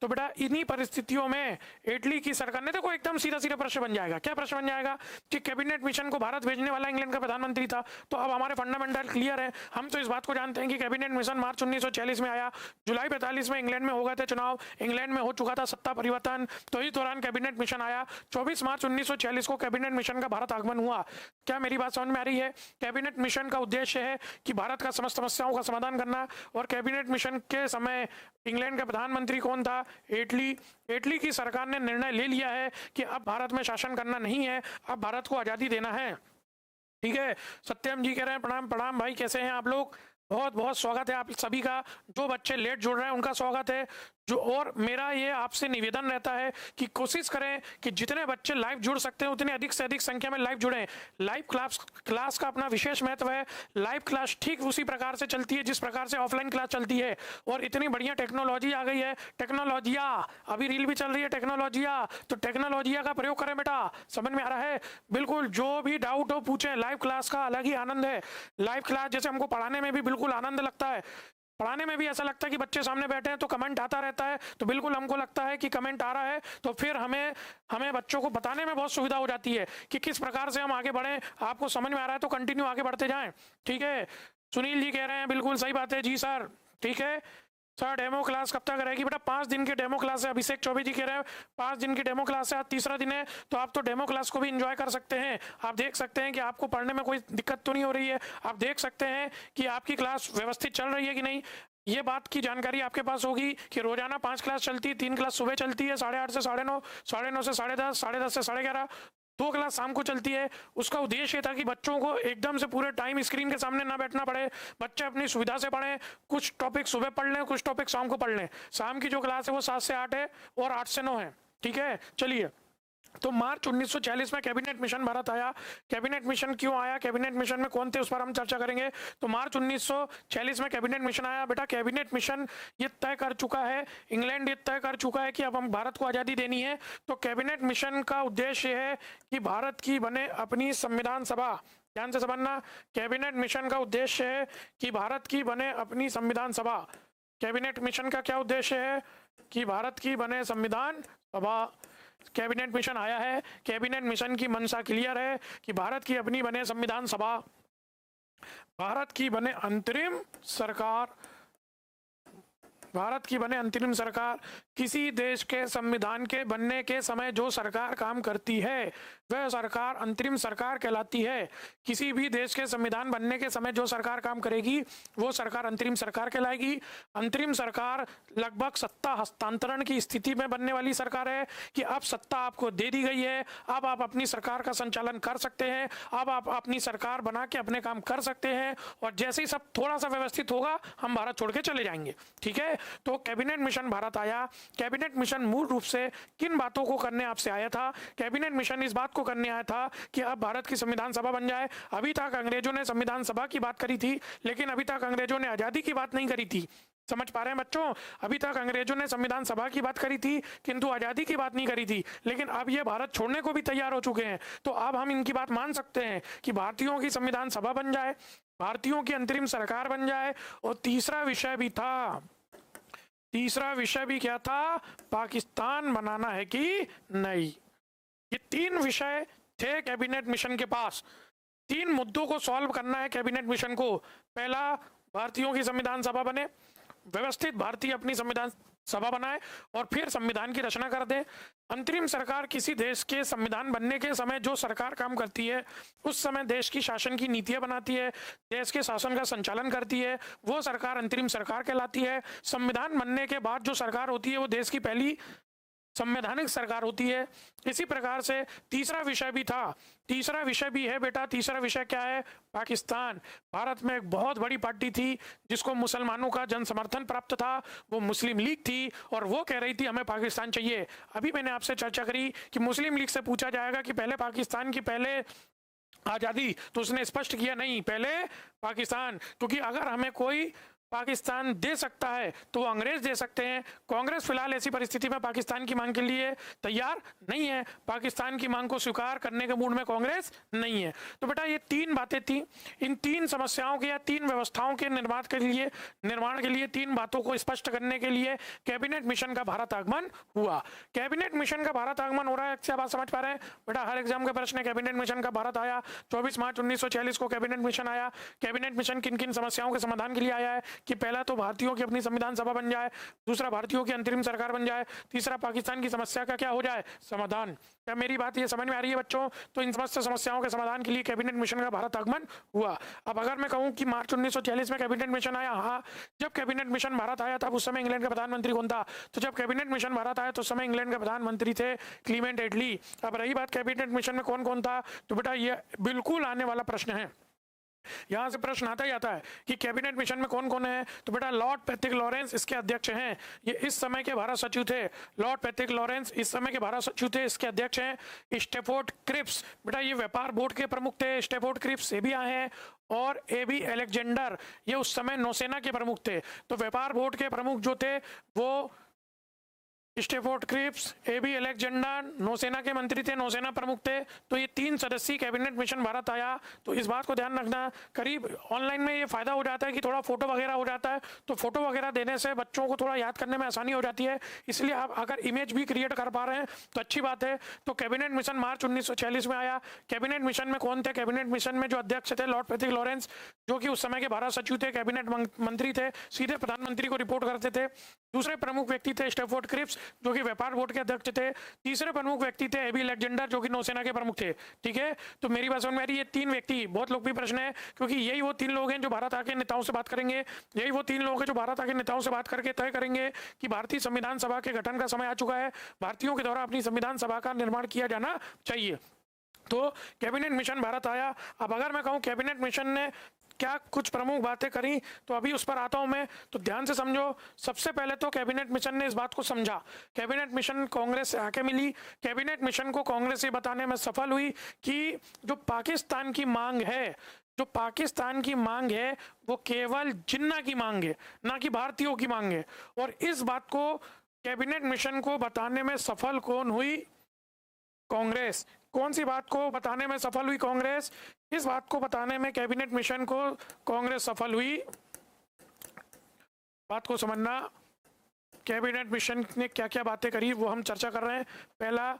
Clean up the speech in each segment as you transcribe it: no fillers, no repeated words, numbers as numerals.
तो बेटा इन्हीं परिस्थितियों में इटली की सरकार ने, देखो एकदम सीधा सीधा प्रश्न बन जाएगा। क्या प्रश्न बन जाएगा कि कैबिनेट मिशन को भारत भेजने वाला इंग्लैंड का प्रधानमंत्री था। तो अब हमारे फंडामेंटल क्लियर है, हम तो इस बात को जानते हैं कि कैबिनेट मिशन मार्च 1946 में आया, जुलाई 45 में इंग्लैंड में हो गए थे चुनाव, इंग्लैंड में हो चुका था सत्ता परिवर्तन, तो इस दौरान कैबिनेट मिशन आया। 24 मार्च 1946 को कैबिनेट मिशन का भारत आगमन हुआ। क्या मेरी बात समझ में आ रही है? कैबिनेट मिशन का उद्देश्य है कि भारत का समस्त समस्याओं का समाधान करना। और कैबिनेट मिशन के समय इंग्लैंड का प्रधानमंत्री कौन था? इटली। इटली की सरकार ने निर्णय ले लिया है कि अब भारत में शासन करना नहीं है, अब भारत को आजादी देना है। ठीक है, सत्यम जी कह रहे हैं प्रणाम प्रणाम भाई, कैसे हैं आप लोग? बहुत बहुत स्वागत है आप सभी का। जो बच्चे लेट जुड़ रहे हैं उनका स्वागत है। जो और मेरा ये आपसे निवेदन रहता है कि कोशिश करें कि जितने बच्चे लाइव जुड़ सकते हैं उतने अधिक से अधिक संख्या में लाइव जुड़ें। लाइव क्लास का अपना विशेष महत्व है। लाइव क्लास ठीक उसी प्रकार से चलती है जिस प्रकार से ऑफलाइन क्लास चलती है। और इतनी बढ़िया टेक्नोलॉजी आ गई है, टेक्नोलॉजिया, अभी रील भी चल रही है टेक्नोलॉजिया, तो टेक्नोलॉजिया का प्रयोग करें बेटा। समझ में आ रहा है? बिल्कुल, जो भी डाउट हो पूछें। लाइव क्लास का अलग ही आनंद है। लाइव क्लास जैसे हमको पढ़ाने में भी बिल्कुल आनंद लगता है, पढ़ाने में भी ऐसा लगता है कि बच्चे सामने बैठे हैं तो कमेंट आता रहता है, तो बिल्कुल हमको लगता है कि कमेंट आ रहा है, तो फिर हमें बच्चों को बताने में बहुत सुविधा हो जाती है कि किस प्रकार से हम आगे बढ़ें। आपको समझ में आ रहा है तो कंटिन्यू आगे बढ़ते जाएं। ठीक है, सुनील जी कह रहे हैं बिल्कुल सही बात है जी सर। ठीक है सर, डेमो क्लास कब तक रहेगी? बेटा 5 दिन की डेमो क्लास है। अभिषेक चौबे जी कह रहे हैं 5 दिन की डेमो क्लास है, आज तीसरा दिन है, तो आप तो डेमो क्लास को भी एंजॉय कर सकते हैं। आप देख सकते हैं कि आपको पढ़ने में कोई दिक्कत तो नहीं हो रही है, आप देख सकते हैं कि आपकी क्लास व्यवस्थित चल रही है कि नहीं। ये बात की जानकारी आपके पास होगी कि रोजाना 5 क्लास चलती है, 3 क्लास सुबह चलती है 8:30 से 9:30, 9:30 से 10:30, 10:30 से 11:30, 2 क्लास शाम को चलती है। उसका उद्देश्य ये था कि बच्चों को एकदम से पूरे टाइम स्क्रीन के सामने ना बैठना पड़े, बच्चे अपनी सुविधा से पढ़ें। कुछ टॉपिक सुबह पढ़ लें, कुछ टॉपिक शाम को पढ़ लें। शाम की जो क्लास है वो 7 से 8 है और 8 से 9 है। ठीक है, चलिए, तो मार्च 1946 में कैबिनेट मिशन भारत आया। कैबिनेट मिशन क्यों आया, कैबिनेट मिशन में कौन थे, उस पर हम चर्चा करेंगे। तो मार्च 1946 में कैबिनेट मिशन आया। बेटा कैबिनेट मिशन ये तय कर चुका है, इंग्लैंड ये तय कर चुका है कि अब हम भारत को आज़ादी देनी है। तो कैबिनेट मिशन का उद्देश्य है कि भारत की बने अपनी संविधान सभा। ध्यान से समझना, कैबिनेट मिशन का उद्देश्य है कि भारत की बने अपनी संविधान सभा। कैबिनेट मिशन का क्या उद्देश्य है? कि भारत की बने संविधान सभा। कैबिनेट मिशन आया है, कैबिनेट मिशन की मंशा क्लियर है कि भारत की अपनी बने संविधान सभा, भारत की बने अंतरिम सरकार, भारत की बने अंतरिम सरकार। किसी देश के संविधान के बनने के समय जो सरकार काम करती है वह सरकार अंतरिम सरकार कहलाती है। किसी भी देश के संविधान बनने के समय जो सरकार काम करेगी वो सरकार अंतरिम सरकार कहलाएगी। अंतरिम सरकार लगभग सत्ता हस्तांतरण की स्थिति में बनने वाली सरकार है कि अब सत्ता आपको दे दी गई है, अब आप अपनी सरकार का संचालन कर सकते हैं, अब आप अपनी सरकार बना के अपने काम कर सकते हैं, और जैसे ही सब थोड़ा सा व्यवस्थित होगा हम भारत छोड़ के चले जाएंगे। ठीक है, तो कैबिनेट मिशन भारत आया। कैबिनेट मिशन मूल रूप से किन बातों को करने आपसे आया था? कैबिनेट मिशन इस बात को करने आया था कि अब भारत की संविधान सभा बन जाए। अभी तक अंग्रेजों ने संविधान सभा की बात करी थी, लेकिन अभी तक अंग्रेजों ने आजादी की बात नहीं करी थी। समझ पा रहे हैं बच्चों? अभी तक अंग्रेजों ने संविधान सभा की बात करी थी किंतु आजादी की बात नहीं करी थी, लेकिन अब ये भारत छोड़ने को भी तैयार हो चुके हैं। तो अब हम इनकी बात मान सकते हैं कि भारतीयों की संविधान सभा बन जाए, भारतीयों की अंतरिम सरकार बन जाए। और तीसरा विषय भी था, तीसरा विषय भी क्या था? पाकिस्तान बनाना है कि नहीं। ये 3 विषय थे कैबिनेट मिशन के पास। 3 मुद्दों को सॉल्व करना है कैबिनेट मिशन को। पहला, भारतीयों की संविधान सभा बने, व्यवस्थित भारतीय अपनी संविधान सभा बनाए और फिर संविधान की रचना कर दे। अंतरिम सरकार किसी देश के संविधान बनने के समय जो सरकार काम करती है उस समय देश की शासन की नीतियां बनाती है, देश के शासन का संचालन करती है, वो सरकार अंतरिम सरकार कहलाती है। संविधान बनने के बाद जो सरकार होती है वो देश की पहली संवैधानिक सरकार होती है। इसी प्रकार से तीसरा विषय भी था, तीसरा विषय भी है बेटा। तीसरा विषय क्या है? पाकिस्तान। भारत में एक बहुत बड़ी पार्टी थी जिसको मुसलमानों का जन समर्थन प्राप्त था, वो मुस्लिम लीग थी, और वो कह रही थी हमें पाकिस्तान चाहिए। अभी मैंने आपसे चर्चा करी कि मुस्लिम लीग से पूछा जाएगा कि पहले पाकिस्तान की पहले आज़ादी, तो उसने स्पष्ट किया नहीं, पहले पाकिस्तान, क्योंकि अगर हमें कोई पाकिस्तान दे सकता है तो वो अंग्रेज दे सकते हैं। कांग्रेस फिलहाल ऐसी परिस्थिति में पाकिस्तान की मांग के लिए तैयार नहीं है, पाकिस्तान की मांग को स्वीकार करने के मूड में कांग्रेस नहीं है। तो बेटा ये तीन बातें थी, इन तीन समस्याओं के या तीन व्यवस्थाओं के निर्माण के लिए तीन बातों को स्पष्ट करने के लिए कैबिनेट मिशन का भारत आगमन हुआ। कैबिनेट मिशन का भारत आगमन हो रहा है, क्या बात समझ पा रहे हैं बेटा? हर एग्जाम का प्रश्न है, कैबिनेट मिशन का भारत आया 24 मार्च 1946 को कैबिनेट मिशन आया। कैबिनेट मिशन किन किन समस्याओं के समाधान के लिए आया है कि पहला तो भारतीयों की अपनी संविधान सभा बन जाए, दूसरा भारतीयों की अंतरिम सरकार बन जाए, तीसरा पाकिस्तान की समस्या का क्या हो जाए, समाधान। क्या मेरी बात ये समझ में आ रही है बच्चों? तो इन समस्त समस्याओं के समाधान के लिए कैबिनेट मिशन का भारत आगमन हुआ। अब अगर मैं कहूं कि मार्च 1946 में कैबिनेट मिशन आया, हाँ, जब कैबिनेट मिशन भारत आया तब उस समय इंग्लैंड का प्रधानमंत्री कौन था? तो जब कैबिनेट मिशन भारत आया तो उस समय इंग्लैंड के प्रधानमंत्री थे क्लीमेंट एटली। अब रही बात कैबिनेट मिशन में कौन कौन था, तो बेटा ये बिल्कुल आने वाला प्रश्न है, यहां से प्रश्न आता ही आता है कि कैबिनेट मिशन में कौन कौन है। तो बेटा लॉर्ड पैट्रिक लॉरेंस इसके अध्यक्ष हैं, ये इस समय के भारत सचिव थे। लॉर्ड पैट्रिक लॉरेंस इस समय के भारत सचिव थे, इसके अध्यक्ष हैं स्टेफोर्ड क्रिप्स, बेटा ये व्यापार बोर्ड के प्रमुख थे। स्टेफोर्ड क्रिप्स ये भी आए हैं, और एबी अलेक्जेंडर ये उस समय नौसेना के प्रमुख थे। तो व्यापार बोर्ड के प्रमुख जो थे वो स्टेफोर्ड क्रिप्स, एबी अलेक्जेंडर नौसेना के मंत्री थे, नौसेना प्रमुख थे। तो ये तीन सदस्यीय कैबिनेट मिशन भारत आया। तो इस बात को ध्यान रखना, करीब ऑनलाइन में ये फायदा हो जाता है कि थोड़ा फोटो वगैरह हो जाता है, तो फोटो वगैरह देने से बच्चों को थोड़ा याद करने में आसानी हो जाती है, इसलिए आप अगर इमेज भी क्रिएट कर पा रहे हैं तो अच्छी बात है। तो कैबिनेट मिशन मार्च 1946 में आया। कैबिनेट मिशन में कौन थे? कैबिनेट मिशन में जो अध्यक्ष थे लॉर्ड पैट्रिक लॉरेंस, जो कि उस समय के भारत सचिव थे, कैबिनेट मंत्री थे, सीधे प्रधानमंत्री को रिपोर्ट करते थे। दूसरे प्रमुख व्यक्ति थे स्टेफोर्ड क्रिप्स, जो कि व्यापार बोर्ड के अध्यक्ष थे। तीसरे प्रमुख व्यक्ति थे एबी अलेक्जेंडर, जो कि नौसेना के प्रमुख थे। ठीक है, तो मेरी बात समझ में आ रही है? ये तीन व्यक्ति बहुत लोकप्रिय प्रश्न है, क्योंकि यही वो तीन लोग हैं जो भारत आके नेताओं से बात करेंगे, यही वो तीन लोग हैं जो भारत आके नेताओं से बात करके तय करेंगे कि भारतीय संविधान सभा के गठन का समय आ चुका है, भारतीयों के द्वारा अपनी संविधान सभा का निर्माण किया जाना चाहिए। तो कैबिनेट मिशन भारत आया। अब अगर मैं कहूं कैबिनेट मिशन ने क्या कुछ प्रमुख बातें करी, तो अभी उस पर आता हूं मैं, तो ध्यान से समझो। सबसे पहले तो कैबिनेट मिशन ने इस बात को समझा, कैबिनेट मिशन कांग्रेस से आके मिली, कैबिनेट मिशन को कांग्रेस ये बताने में सफल हुई कि जो पाकिस्तान की मांग है, जो पाकिस्तान की मांग है वो केवल जिन्ना की मांग है, ना कि भारतीयों की मांग है। और इस बात को कैबिनेट मिशन को बताने में सफल कौन हुई? कांग्रेस। कौन सी बात को बताने में सफल हुई? कांग्रेस। इस बात को बताने में कैबिनेट मिशन को कांग्रेस सफल हुई। बात को समझना, कैबिनेट मिशन ने क्या क्या बातें करी वो हम चर्चा कर रहे हैं। पहला,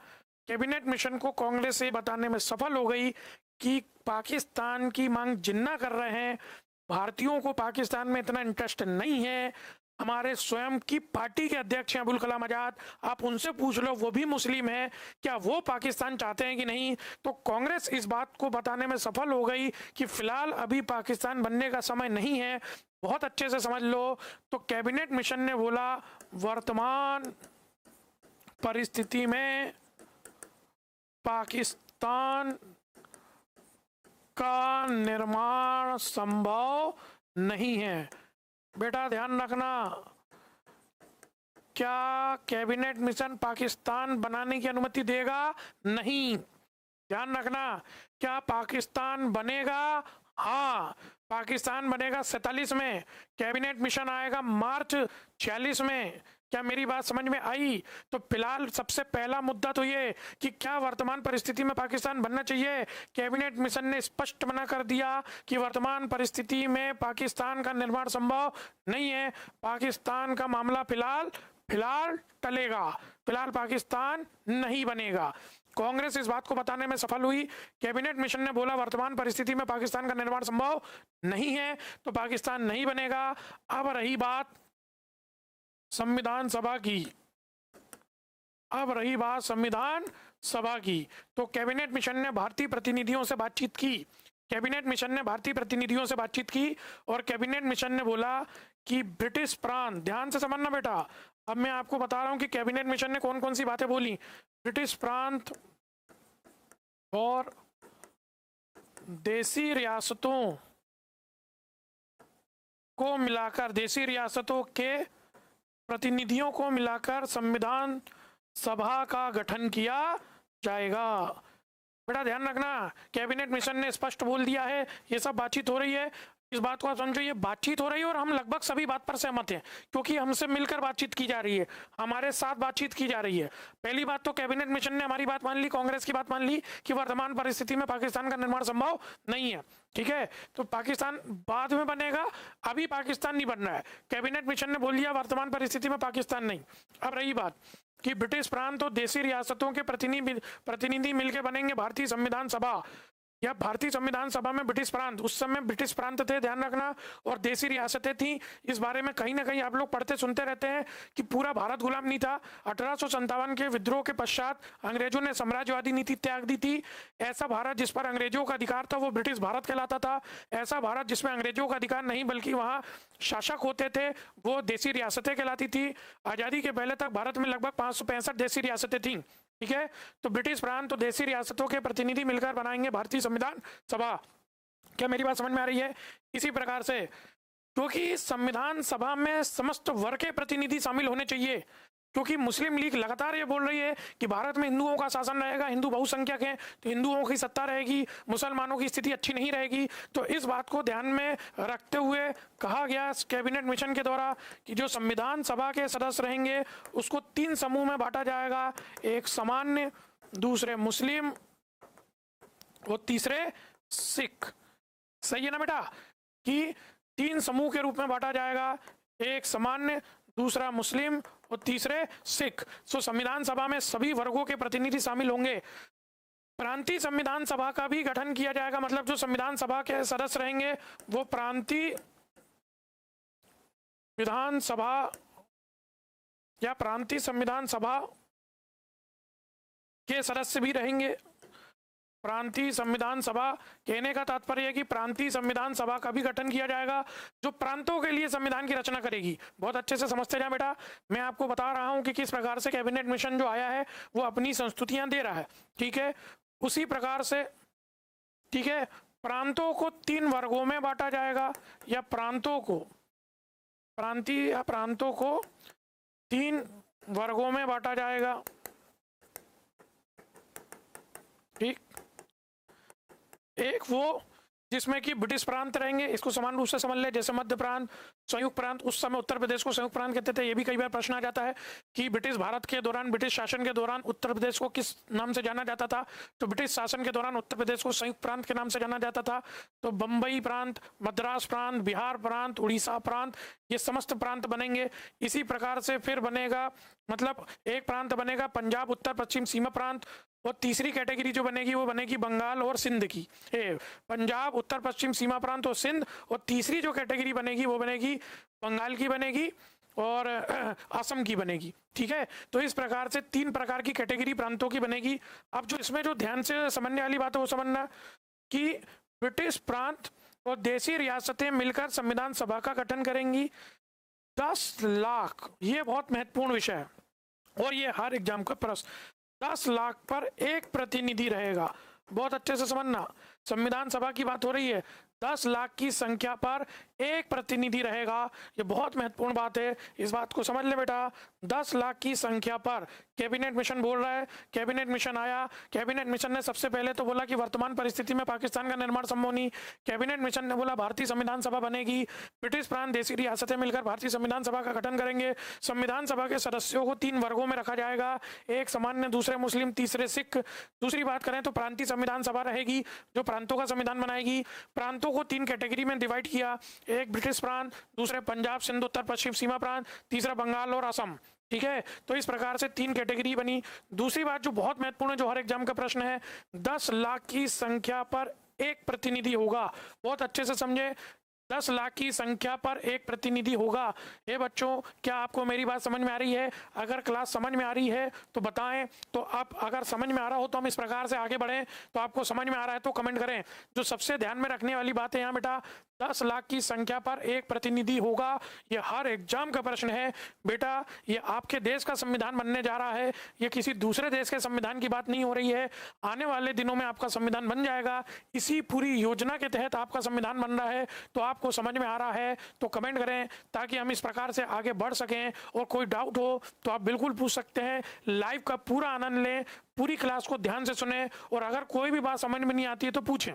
कैबिनेट मिशन को कांग्रेस ये बताने में सफल हो गई कि पाकिस्तान की मांग जिन्ना कर रहे हैं, भारतीयों को पाकिस्तान में इतना इंटरेस्ट नहीं है। हमारे स्वयं की पार्टी के अध्यक्ष हैं अबुल कलाम आजाद, आप उनसे पूछ लो, वो भी मुस्लिम है, क्या वो पाकिस्तान चाहते हैं कि नहीं? तो कांग्रेस इस बात को बताने में सफल हो गई कि फिलहाल अभी पाकिस्तान बनने का समय नहीं है। बहुत अच्छे से समझ लो। तो कैबिनेट मिशन ने बोला वर्तमान परिस्थिति में पाकिस्तान का निर्माण संभव नहीं है। बेटा ध्यान रखना, क्या कैबिनेट मिशन पाकिस्तान बनाने की अनुमति देगा? नहीं। ध्यान रखना, क्या पाकिस्तान बनेगा? हाँ, पाकिस्तान बनेगा 47 में, कैबिनेट मिशन आएगा मार्च 46 में। क्या मेरी बात समझ में आई? तो फिलहाल सबसे पहला मुद्दा तो ये कि क्या वर्तमान परिस्थिति में पाकिस्तान बनना चाहिए। कैबिनेट मिशन ने स्पष्ट मना कर दिया कि वर्तमान परिस्थिति में पाकिस्तान का निर्माण संभव नहीं है, पाकिस्तान का मामला फिलहाल टलेगा, फिलहाल पाकिस्तान नहीं बनेगा। कांग्रेस इस बात को बताने में सफल हुई। कैबिनेट मिशन ने बोला वर्तमान परिस्थिति में पाकिस्तान का निर्माण संभव नहीं है, तो पाकिस्तान नहीं बनेगा। अब रही बात संविधान सभा की, अब रही बात संविधान सभा की, तो कैबिनेट मिशन ने भारतीय प्रतिनिधियों से बातचीत की। कैबिनेट मिशन ने भारतीय प्रतिनिधियों से बातचीत की और कैबिनेट मिशन ने बोला कि ब्रिटिश प्रांत, ध्यान से समझना बेटा, अब मैं आपको बता रहा हूं कि कैबिनेट मिशन ने कौन कौन सी बातें बोली। ब्रिटिश प्रांत और देसी रियासतों को मिलाकर, देसी रियासतों के प्रतिनिधियों को मिलाकर संविधान सभा का गठन किया जाएगा। बेटा ध्यान रखना, कैबिनेट मिशन ने स्पष्ट बोल दिया है, ये सब बातचीत हो रही है। इस बात को आप समझो, ये बातचीत हो रही है और हम लगभग सभी बात पर सहमत हैं, क्योंकि हमसे मिलकर बातचीत की जा रही है, हमारे साथ बातचीत की जा रही है। पहली बात तो कैबिनेट मिशन ने हमारी बात मान ली, कांग्रेस की बात मान ली कि वर्तमान परिस्थिति में पाकिस्तान का निर्माण संभव नहीं है। ठीक है, तो पाकिस्तान बाद में बनेगा, अभी पाकिस्तान नहीं बन रहा है। कैबिनेट मिशन ने बोल दिया वर्तमान परिस्थिति में पाकिस्तान नहीं। अब रही बात कि ब्रिटिश प्रांत और देशी रियासतों के प्रतिनिधि मिलकर बनेंगे भारतीय संविधान सभा, या भारतीय संविधान सभा में ब्रिटिश प्रांत, उस समय ब्रिटिश प्रांत थे, ध्यान रखना, और देशी रियासतें थी। इस बारे में कहीं ना कहीं आप लोग पढ़ते सुनते रहते हैं कि पूरा भारत गुलाम नहीं था। 1857 के विद्रोह के पश्चात अंग्रेजों ने साम्राज्यवादी नीति त्याग दी थी। ऐसा भारत जिस पर अंग्रेजों का अधिकार था वो ब्रिटिश भारत कहलाता था। ऐसा भारत जिसमें अंग्रेजों का अधिकार नहीं बल्कि वहाँ शासक होते थे वो देशी रियासतें कहलाती थी। आज़ादी के पहले तक भारत में लगभग 565 देशी रियासतें थीं। ठीक है, तो ब्रिटिश प्रांत तो देशी रियासतों के प्रतिनिधि मिलकर बनाएंगे भारतीय संविधान सभा। क्या मेरी बात समझ में आ रही है? इसी प्रकार से, क्योंकि संविधान सभा में समस्त वर्ग के प्रतिनिधि शामिल होने चाहिए, क्योंकि मुस्लिम लीग लगातार ये बोल रही है कि भारत में हिंदुओं का शासन रहेगा, हिंदू बहुसंख्यक हैं तो हिंदुओं की सत्ता रहेगी, मुसलमानों की स्थिति अच्छी नहीं रहेगी। तो इस बात को ध्यान में रखते हुए कहा गया कैबिनेट मिशन के द्वारा कि जो संविधान सभा के सदस्य रहेंगे उसको 3 समूह में बांटा जाएगा, एक सामान्य, दूसरे मुस्लिम और तीसरे सिख। सही है ना बेटा, कि 3 समूह के रूप में बांटा जाएगा, एक सामान्य, दूसरा मुस्लिम और तीसरे सिख। सो संविधान सभा में सभी वर्गों के प्रतिनिधि शामिल होंगे। प्रांतीय संविधान सभा का भी गठन किया जाएगा, मतलब जो संविधान सभा के सदस्य रहेंगे वो प्रांतीय विधान सभा या प्रांतीय संविधान सभा के सदस्य भी रहेंगे। प्रांतीय संविधान सभा कहने का तात्पर्य है कि प्रांतीय संविधान सभा का भी गठन किया जाएगा जो प्रांतों के लिए संविधान की रचना करेगी। बहुत अच्छे से समझते जाए बेटा, मैं आपको बता रहा हूं कि किस प्रकार से कैबिनेट मिशन जो आया है वो अपनी संस्तुतियां दे रहा है। ठीक है, उसी प्रकार से, ठीक है, प्रांतों को 3 वर्गों में बांटा जाएगा, या प्रांतों को, प्रांतीय या प्रांतों को 3 वर्गों में बांटा जाएगा। ठीक, एक वो जिसमें कि ब्रिटिश प्रांत रहेंगे, इसको समान रूप से समझ ले, जैसे मध्य प्रांत, संयुक्त प्रांत, उस समय उत्तर प्रदेश को संयुक्त प्रांत कहते थे। ये भी कई बार प्रश्न आ जाता है कि ब्रिटिश भारत के दौरान, ब्रिटिश शासन के दौरान उत्तर प्रदेश को किस नाम से जाना जाता था, तो ब्रिटिश शासन के दौरान उत्तर प्रदेश को संयुक्त प्रांत के नाम से जाना जाता था। तो बम्बई प्रांत, मद्रास प्रांत, बिहार प्रांत, उड़ीसा प्रांत, ये समस्त प्रांत बनेंगे। इसी प्रकार से फिर बनेगा, मतलब एक प्रांत बनेगा पंजाब उत्तर पश्चिम सीमा प्रांत, और तीसरी कैटेगरी जो बनेगी वो बनेगी बंगाल और सिंध की। पंजाब उत्तर पश्चिम सीमा प्रांत और सिंध, और तीसरी जो कैटेगरी बनेगी वो बनेगी बंगाल की बनेगी और असम की बनेगी। ठीक है, तो इस प्रकार से 3 प्रकार की कैटेगरी प्रांतों की बनेगी। अब जो इसमें जो ध्यान से समझने वाली बात है वो समझना कि ब्रिटिश प्रांत और देशी रियासतें मिलकर संविधान सभा का गठन करेंगी। 10 लाख, ये बहुत महत्वपूर्ण विषय है और ये हर एग्जाम का प्रश्न, 10 लाख पर एक प्रतिनिधि रहेगा। बहुत अच्छे से समझना, संविधान सभा की बात हो रही है, 10 लाख की संख्या पर एक प्रतिनिधि रहेगा। ये बहुत महत्वपूर्ण बात है, इस बात को समझ ले बेटा। 10 लाख की संख्या पर कैबिनेट मिशन बोल रहा है, कैबिनेट मिशन आया, कैबिनेट मिशन ने सबसे पहले तो बोला कि वर्तमान परिस्थिति में पाकिस्तान का निर्माण संभव नहीं। कैबिनेट मिशन ने बोला भारतीय संविधान सभा बनेगी, ब्रिटिश प्रांत देशी रियासतें मिलकर भारतीय संविधान सभा का गठन करेंगे। संविधान सभा के सदस्यों को 3 वर्गों में रखा जाएगा, एक सामान्य, दूसरे मुस्लिम, तीसरे सिख। दूसरी बात करें तो प्रांतीय संविधान सभा रहेगी जो प्रांतों का संविधान बनाएगी। प्रांतों को 3 कैटेगरी में डिवाइड किया, एक ब्रिटिश प्रांत, दूसरे पंजाब सिंध उत्तर पश्चिम सीमा प्रांत, तीसरा बंगाल और असम। ठीक है, तो इस प्रकार से 3 कैटेगरी बनी। दूसरी बात जो बहुत महत्वपूर्ण है, जो हर एग्जाम का प्रश्न है, 10 लाख की संख्या पर एक प्रतिनिधि होगा। बहुत अच्छे से समझे, 10 लाख की संख्या पर एक प्रतिनिधि होगा। ये बच्चों, क्या आपको मेरी बात समझ में आ रही है? अगर क्लास समझ में आ रही है तो बताएं। तो आप अगर समझ में आ रहा हो तो हम इस प्रकार से आगे बढ़ें। तो आपको समझ में आ रहा है तो कमेंट करें। जो सबसे ध्यान में रखने वाली बात है यहाँ बेटा, 10 लाख की संख्या पर एक प्रतिनिधि होगा। ये हर एग्जाम का प्रश्न है बेटा। ये आपके देश का संविधान बनने जा रहा है, ये किसी दूसरे देश के संविधान की बात नहीं हो रही है। आने वाले दिनों में आपका संविधान बन जाएगा। इसी पूरी योजना के तहत आपका संविधान बन रहा है। तो आपको समझ में आ रहा है तो कमेंट करें ताकि हम इस प्रकार से आगे बढ़ सकें। और कोई डाउट हो तो आप बिल्कुल पूछ सकते हैं। लाइव का पूरा आनंद लें, पूरी क्लास को ध्यान से सुने, और अगर कोई भी बात समझ में नहीं आती है तो पूछें।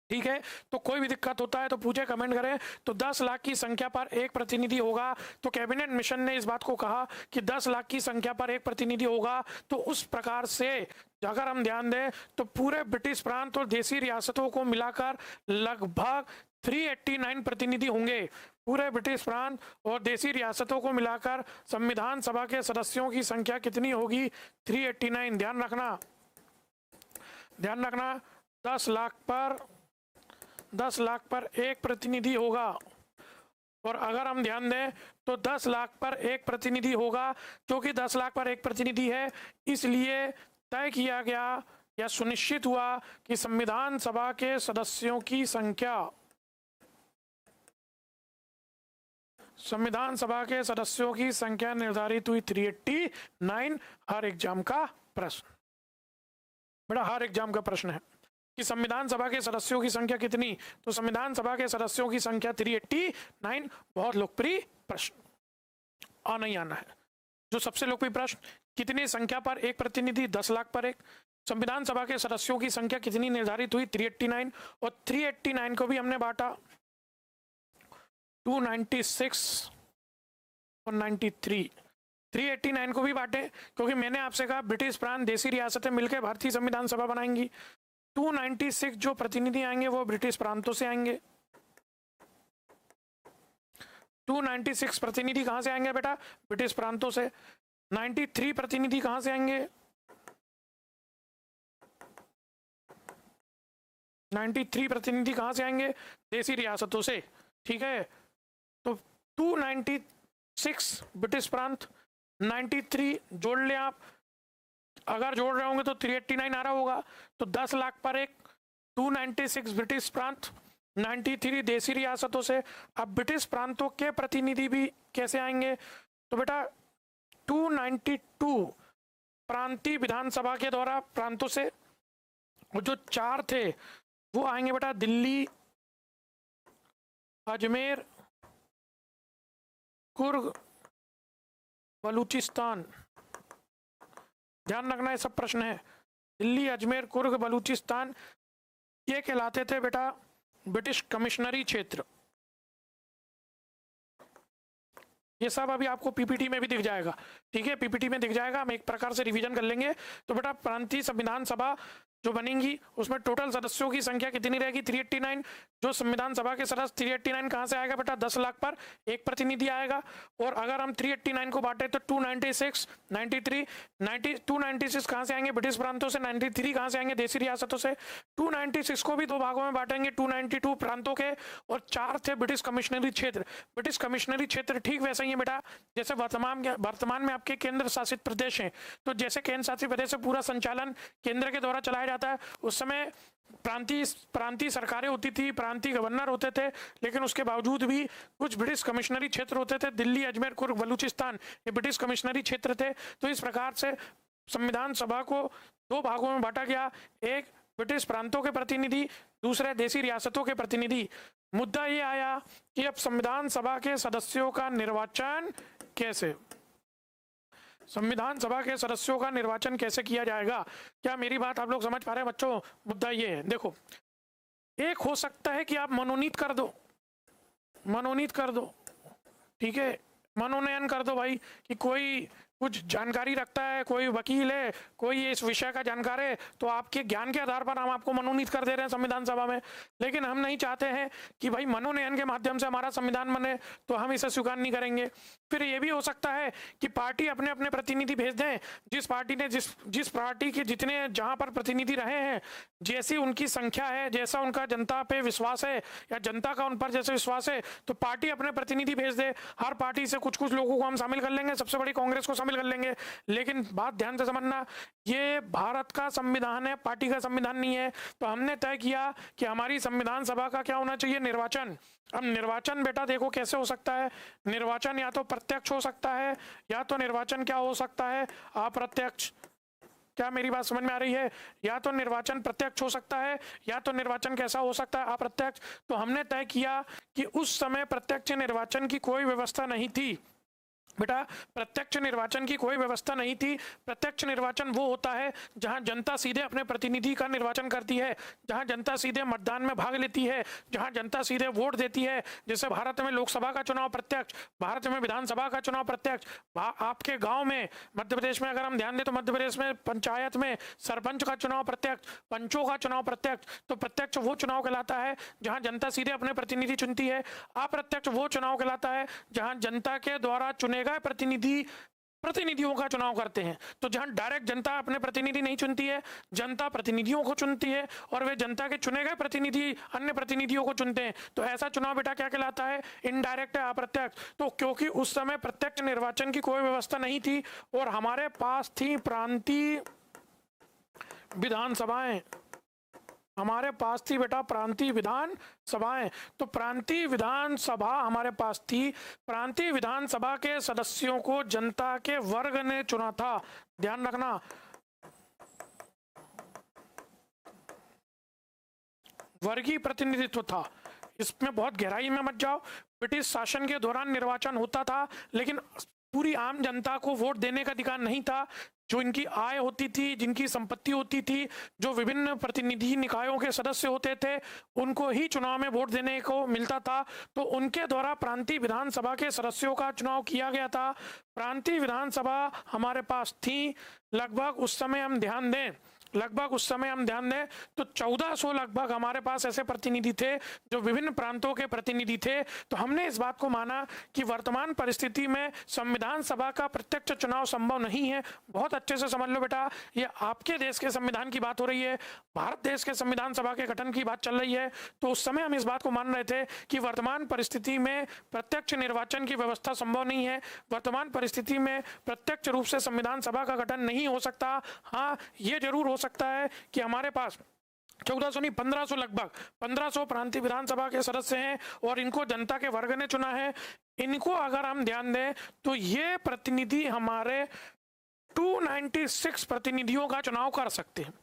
ठीक है, तो कोई भी दिक्कत होता है तो पूछे, कमेंट करें। तो 10 लाख की संख्या पर एक प्रतिनिधि होगा, तो कैबिनेट मिशन ने इस बात को कहा कि 10 लाख की संख्या पर एक प्रतिनिधि होगा। तो उस प्रकार से अगर हम ध्यान दें तो पूरे ब्रिटिश प्रांत और देसी रियासतों को मिलाकर लगभग 389 प्रतिनिधि होंगे। पूरे ब्रिटिश प्रांत और देसी रियासतों को मिलाकर संविधान सभा के सदस्यों की संख्या कितनी होगी? 389। ध्यान रखना 10 लाख पर एक प्रतिनिधि होगा। और अगर हम ध्यान दें तो 10 लाख पर एक प्रतिनिधि होगा, क्योंकि 10 लाख पर एक प्रतिनिधि है, इसलिए तय किया गया या सुनिश्चित हुआ कि संविधान सभा के सदस्यों की संख्या, संविधान सभा के सदस्यों की संख्या निर्धारित हुई 389। हर एग्जाम का प्रश्न, बड़ा हर एग्जाम का प्रश्न है कि संविधान सभा के सदस्यों की संख्या कितनी, तो संविधान सभा के सदस्यों की संख्या 389। बहुत लोकप्रिय प्रश्न, आना ही आना है। जो सबसे लोकप्रिय प्रश्न, कितनी संख्या पर एक प्रतिनिधि? 10 लाख पर एक। संविधान सभा के सदस्यों की संख्या कितनी निर्धारित हुई? 389। और 389 को भी हमने बांटा 296 और 93। 389 को भी बांटे, क्योंकि मैंने आपसे कहा ब्रिटिश प्रांत देसी रियासतें मिलकर भारतीय संविधान सभा बनाएंगी। 296 जो प्रतिनिधि आएंगे वो ब्रिटिश प्रांतों से आएंगे। 296 प्रतिनिधि कहां से आएंगे बेटा? ब्रिटिश प्रांतों से। 93 प्रतिनिधि कहां से आएंगे? 93 प्रतिनिधि कहां से आएंगे? देसी रियासतों से। ठीक है, तो 296 ब्रिटिश प्रांत, 93 जोड़ लें आप, अगर जोड़ रहे होंगे तो 389 आ रहा होगा। तो 10 लाख पर एक, 296 ब्रिटिश प्रांत, 93 देसी रियासतों से। अब ब्रिटिश प्रांतों के प्रतिनिधि भी कैसे आएंगे? तो बेटा 292 प्रांतीय विधानसभा के द्वारा प्रांतों से, और जो 4 थे वो आएंगे बेटा दिल्ली, अजमेर, कुर्ग, बलूचिस्तान। ध्यान रखना, ये सब प्रश्न है। दिल्ली, अजमेर, कुर्ग, बलूचिस्तान, ये कहलाते थे बेटा ब्रिटिश कमिश्नरी क्षेत्र। ये सब अभी आपको पीपीटी में भी दिख जाएगा। ठीक है, पीपीटी में दिख जाएगा, हम एक प्रकार से रिवीजन कर लेंगे। तो बेटा प्रांतीय संविधान सभा जो बनेंगी उसमें टोटल सदस्यों की संख्या कितनी रहेगी? 389। जो संविधान सभा के सदस्य 389 कहां से आएगा बेटा? 10 लाख पर एक प्रतिनिधि आएगा। और अगर हम 389 को बांटे तो 296, 93, 296 कहां से आएंगे? ब्रिटिश प्रांतों से। 93 कहां से आएंगे? देसी रियासतों से। 296 को भी 2 भागों में बांटेंगे, 292 प्रांतों के और 4 थे ब्रिटिश कमिश्नरी क्षेत्र। ब्रिटिश कमिश्नरी क्षेत्र ठीक वैसा ही है बेटा जैसे वर्तमान में आपके केंद्र शासित प्रदेश हैं। तो जैसे केंद्र शासित प्रदेश से पूरा संचालन केंद्र के द्वारा चलाया जाता है, उस समय प्रांतीय सरकारें होती थी, प्रांतीय गवर्नर होते थे, लेकिन उसके बावजूद भी कुछ ब्रिटिश कमिश्नरी क्षेत्र होते थे। दिल्ली, अजमेर, कुर्ग, बलूचिस्तान, ये ब्रिटिश कमिश्नरी क्षेत्र थे। तो इस प्रकार से संविधान सभा को 2 भागों में बांटा गया, एक ब्रिटिश प्रांतों के प्रतिनिधि, दूसरे देसी रियासतों के प्रतिनिधि। मुद्दा ये आया कि अब संविधान सभा के सदस्यों का निर्वाचन कैसे, संविधान सभा के सदस्यों का निर्वाचन कैसे किया जाएगा? क्या मेरी बात आप लोग समझ पा रहे हैं बच्चों? मुद्दा ये है, देखो, एक हो सकता है कि आप मनोनीत कर दो, मनोनीत कर दो, ठीक है, मनोनयन कर दो भाई, कि कोई कुछ जानकारी रखता है, कोई वकील है, कोई इस विषय का जानकार है, तो आपके ज्ञान के आधार पर हम आपको मनोनीत कर दे रहे हैं संविधान सभा में। लेकिन हम नहीं चाहते हैं कि भाई मनोनयन के माध्यम से हमारा संविधान बने, तो हम इसे स्वीकार नहीं करेंगे। फिर ये भी हो सकता है कि पार्टी अपने अपने प्रतिनिधि भेज दें, जिस पार्टी ने जिस पार्टी के जितने जहां पर प्रतिनिधि रहे हैं, जैसी उनकी संख्या है, जैसा उनका जनता पे विश्वास है या जनता का उन पर जैसे विश्वास है, तो पार्टी अपने प्रतिनिधि भेज दे। हर पार्टी से कुछ कुछ लोगों को हम शामिल कर लेंगे, सबसे बड़ी कांग्रेस को शामिल कर लेंगे। लेकिन बात ध्यान से समझना, ये भारत का संविधान है, पार्टी का संविधान नहीं है। तो हमने तय किया कि हमारी संविधान सभा का क्या होना चाहिए? निर्वाचन। अब निर्वाचन बेटा देखो कैसे हो सकता है। निर्वाचन या तो प्रत्यक्ष हो सकता है, या तो निर्वाचन क्या हो सकता है? अप्रत्यक्ष। क्या मेरी बात समझ में आ रही है? या तो निर्वाचन प्रत्यक्ष हो सकता है, या तो निर्वाचन कैसा हो सकता है? अप्रत्यक्ष। तो हमने तय किया कि उस समय प्रत्यक्ष निर्वाचन की कोई व्यवस्था नहीं थी, बेटा प्रत्यक्ष निर्वाचन की कोई व्यवस्था नहीं थी। प्रत्यक्ष निर्वाचन वो होता है जहां जनता सीधे अपने प्रतिनिधि का निर्वाचन करती है, जहां जनता सीधे मतदान में भाग लेती है, जहां जनता सीधे वोट देती है। जैसे भारत में लोकसभा का चुनाव प्रत्यक्ष, भारत में विधानसभा का चुनाव प्रत्यक्ष, आपके गांव में मध्य प्रदेश में अगर हम ध्यान दें तो मध्य प्रदेश में पंचायत में सरपंच का चुनाव प्रत्यक्ष, पंचों का चुनाव प्रत्यक्ष। तो प्रत्यक्ष वो चुनाव कहलाता है जहां जनता सीधे अपने प्रतिनिधि चुनती है। अप्रत्यक्ष वो चुनाव कहलाता है जहां जनता के द्वारा चुने गए प्रतिनिधियों का चुनाव करते हैं। तो जहां डायरेक्ट जनता अपने प्रतिनिधि नहीं चुनती है, जनता प्रतिनिधियों को चुनती है और वे जनता के चुने गए प्रतिनिधि अन्य प्रतिनिधियों को चुनते हैं। तो ऐसा चुनाव बेटा क्या कहलाता है? इनडायरेक्ट है, अप्रत्यक्ष। तो क्योंकि उस समय प्रत्यक्ष निर्वाचन की कोई व्यवस्था नहीं थी और हमारे पास थी प्रांतीय विधानसभाएं, हमारे पास थी बेटा प्रांतीय विधान सभाएं। तो प्रांतीय विधानसभा हमारे पास थी। प्रांतीय विधानसभा के सदस्यों को जनता के वर्ग ने चुना था। ध्यान रखना, वर्गीय प्रतिनिधित्व था। इसमें बहुत गहराई में मत जाओ। ब्रिटिश शासन के दौरान निर्वाचन होता था लेकिन पूरी आम जनता को वोट देने का अधिकार नहीं था। जो इनकी आय होती थी, जिनकी संपत्ति होती थी, जो विभिन्न प्रतिनिधि निकायों के सदस्य होते थे, उनको ही चुनाव में वोट देने को मिलता था। तो उनके द्वारा प्रांतीय विधानसभा के सदस्यों का चुनाव किया गया था। प्रांतीय विधानसभा हमारे पास थी लगभग, उस समय हम ध्यान दें तो 1400 लगभग हमारे पास ऐसे प्रतिनिधि थे जो विभिन्न प्रांतों के प्रतिनिधि थे। तो हमने इस बात को माना कि वर्तमान परिस्थिति में संविधान सभा का प्रत्यक्ष चुनाव संभव नहीं है। बहुत अच्छे से समझ लो बेटा, ये आपके देश के संविधान की बात हो रही है, भारत देश के संविधान सभा के गठन की बात चल रही है। तो उस समय हम इस बात को मान रहे थे कि वर्तमान परिस्थिति में प्रत्यक्ष निर्वाचन की व्यवस्था संभव नहीं है। वर्तमान परिस्थिति में प्रत्यक्ष रूप से संविधान सभा का गठन नहीं हो सकता। हाँ, ये जरूर हो सकता है कि हमारे पास 1400 नहीं 1500 लगभग 1500 प्रांतीय विधानसभा के सदस्य हैं और इनको जनता के वर्ग ने चुना है। इनको अगर हम ध्यान दें तो ये प्रतिनिधि हमारे 296 प्रतिनिधियों का चुनाव कर सकते हैं।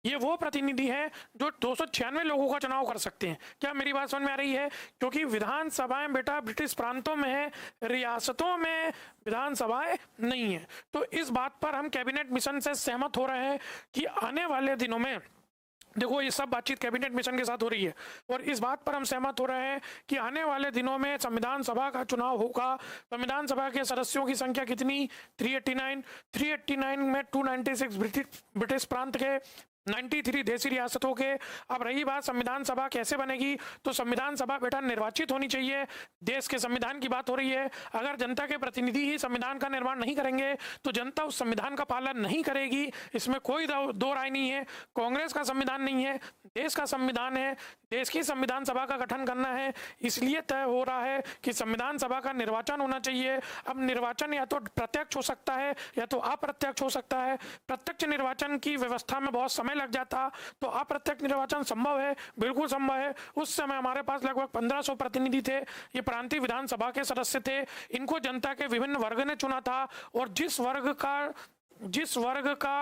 ये वो प्रतिनिधि हैं जो 296 लोगों का चुनाव कर सकते हैं। क्या मेरी बात समझ में आ रही है? क्योंकि विधानसभाएं बेटा ब्रिटिश प्रांतों में है, रियासतों में विधानसभाएं नहीं है। तो इस बात पर हम कैबिनेट मिशन से सहमत हो रहे हैं कि आने वाले दिनों में, देखो ये सब बातचीत कैबिनेट मिशन के साथ हो रही है और इस बात पर हम सहमत हो रहे हैं कि आने वाले दिनों में संविधान सभा का चुनाव होगा। संविधान सभा के सदस्यों की संख्या कितनी? 389 में 296 ब्रिटिश प्रांत के, 93 देशी रियासतों के। अब रही बात संविधान सभा कैसे बनेगी, तो संविधान सभा बेटा निर्वाचित होनी चाहिए। देश के संविधान की बात हो रही है। अगर जनता के प्रतिनिधि ही संविधान का निर्माण नहीं करेंगे तो जनता उस संविधान का पालन नहीं करेगी, इसमें कोई दो राय नहीं है। कांग्रेस का संविधान नहीं है, देश का संविधान है। देश की संविधान सभा का गठन करना है, इसलिए तय हो रहा है कि संविधान सभा का निर्वाचन होना चाहिए। अब निर्वाचन या तो प्रत्यक्ष हो सकता है या तो अप्रत्यक्ष हो सकता है। प्रत्यक्ष निर्वाचन की व्यवस्था में बहुत समय लग जाता, तो अप्रत्यक्ष निर्वाचन संभव है, बिल्कुल संभव है। उस समय हमारे पास लगभग 1500 प्रतिनिधि थे। ये प्रांतीय विधानसभा के सदस्य थे। इनको जनता के विभिन्न वर्ग ने चुना था और जिस वर्ग का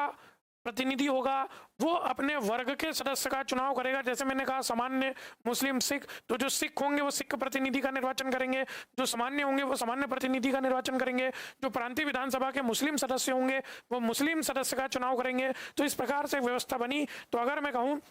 प्रतिनिधि होगा वो अपने वर्ग के सदस्य का चुनाव करेगा। जैसे मैंने कहा सामान्य, मुस्लिम, सिख, तो जो सिख होंगे वो सिख प्रतिनिधि का निर्वाचन करेंगे, जो सामान्य होंगे वो सामान्य प्रतिनिधि का निर्वाचन करेंगे, जो प्रांतीय विधानसभा के मुस्लिम सदस्य होंगे वो मुस्लिम सदस्य का चुनाव करेंगे। तो इस प्रकार से व्यवस्था बनी। तो अगर मैं कहूँ,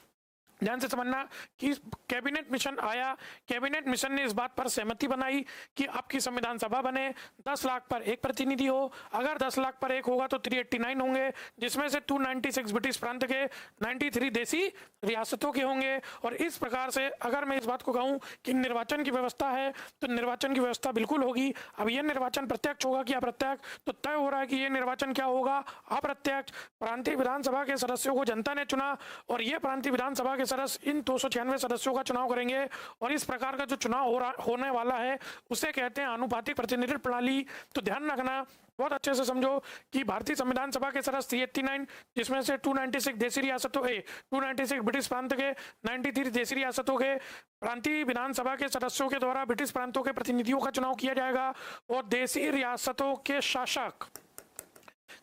ध्यान से समझना कि कैबिनेट मिशन आया, कैबिनेट मिशन ने इस बात पर सहमति बनाई कि आपकी संविधान सभा बने, 10 लाख पर एक प्रतिनिधि हो। अगर 10 लाख पर एक होगा तो 389 होंगे, जिसमें से 296 ब्रिटिश प्रांत के, 93 देशी रियासतों के होंगे। और इस प्रकार से अगर मैं इस बात को कहूँ कि निर्वाचन की व्यवस्था है तो निर्वाचन की व्यवस्था बिल्कुल होगी। अब यह निर्वाचन प्रत्यक्ष होगा कि अप्रत्यक्ष, तो तय हो रहा है कि यह निर्वाचन क्या होगा? अप्रत्यक्ष। प्रांतीय विधानसभा के सदस्यों को जनता ने चुना और ये प्रांतीय विधानसभा के सदस्य इन 296 सदस्यों का चुनाव करेंगे। और इस प्रकार का जो चुनाव होने वाला है उसे कहते हैं आनुपातिक प्रतिनिधित्व प्रणाली। तो ध्यान रखना, बहुत अच्छे से समझो कि भारतीय संविधान सभा के सदस्य 389, जिसमें से 296 देशी रियासतों के, 296 ब्रिटिश प्रांत के, 93 देशी रियासतों के। प्रांतीय विधानसभा के सदस्यों के द्वारा ब्रिटिश प्रांतों के प्रतिनिधियों का चुनाव किया जाएगा और देशी रियासतों के शासक,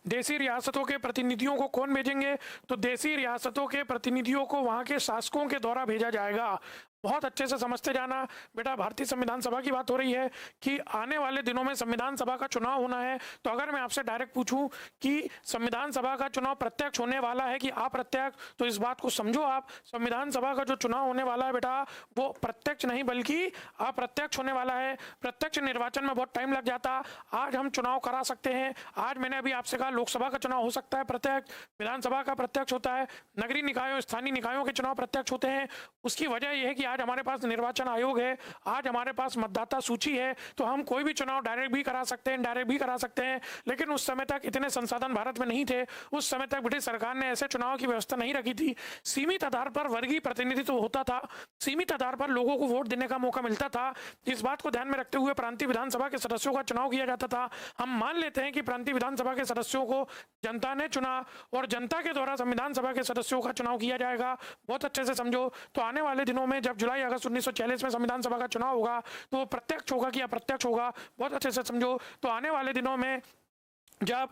देशी रियासतों के प्रतिनिधियों को कौन भेजेंगे? तो देशी रियासतों के प्रतिनिधियों को वहां के शासकों के द्वारा भेजा जाएगा। बहुत अच्छे से समझते जाना। बेटा भारतीय संविधान सभा की बात हो रही है कि आने वाले दिनों में संविधान सभा का चुनाव होना है, तो अगर मैं आपसे डायरेक्ट पूछूं कि संविधान सभा का चुनाव प्रत्यक्ष होने वाला है कि अप्रत्यक्ष, तो इस बात को समझो आप, संविधान सभा का जो चुनाव होने वाला है बेटा वो प्रत्यक्ष नहीं बल्कि अप्रत्यक्ष होने वाला है। प्रत्यक्ष निर्वाचन में बहुत टाइम लग जाता, आज हम चुनाव करा सकते हैं। आज मैंने अभी आपसे कहा लोकसभा का चुनाव हो सकता है प्रत्यक्ष, विधानसभा का प्रत्यक्ष होता है, नगरीय निकायों स्थानीय निकायों के चुनाव प्रत्यक्ष होते हैं। उसकी वजह यह है कि आज हमारे पास निर्वाचन आयोग है, आज हमारे पास मतदाता सूची है, तो हम कोई भी चुनाव डायरेक्ट भी करा सकते हैं, इनडायरेक्ट भी करा सकते हैं। लेकिन उस समय तक इतने संसाधन भारत में नहीं थे, उस समय तक ब्रिटिश सरकार ने ऐसे चुनाव की व्यवस्था नहीं रखी थी। सीमित आधार पर वर्गीय प्रतिनिधित्व होता था, सीमित आधार पर लोगों को वोट देने का मौका मिलता था। इस बात को ध्यान में रखते हुए प्रांतीय विधानसभा के सदस्यों का चुनाव किया जाता था। हम मान लेते हैं कि प्रांतीय विधानसभा के सदस्यों को जनता ने चुना और जनता के द्वारा संविधान सभा के सदस्यों का चुनाव किया जाएगा। बहुत अच्छे से समझो। तो आने वाले दिनों में जब जुलाई अगस्त 1946 में संविधान सभा का चुनाव होगा तो वो प्रत्यक्ष होगा कि अप्रत्यक्ष होगा, बहुत अच्छे से समझो। तो आने वाले दिनों में जब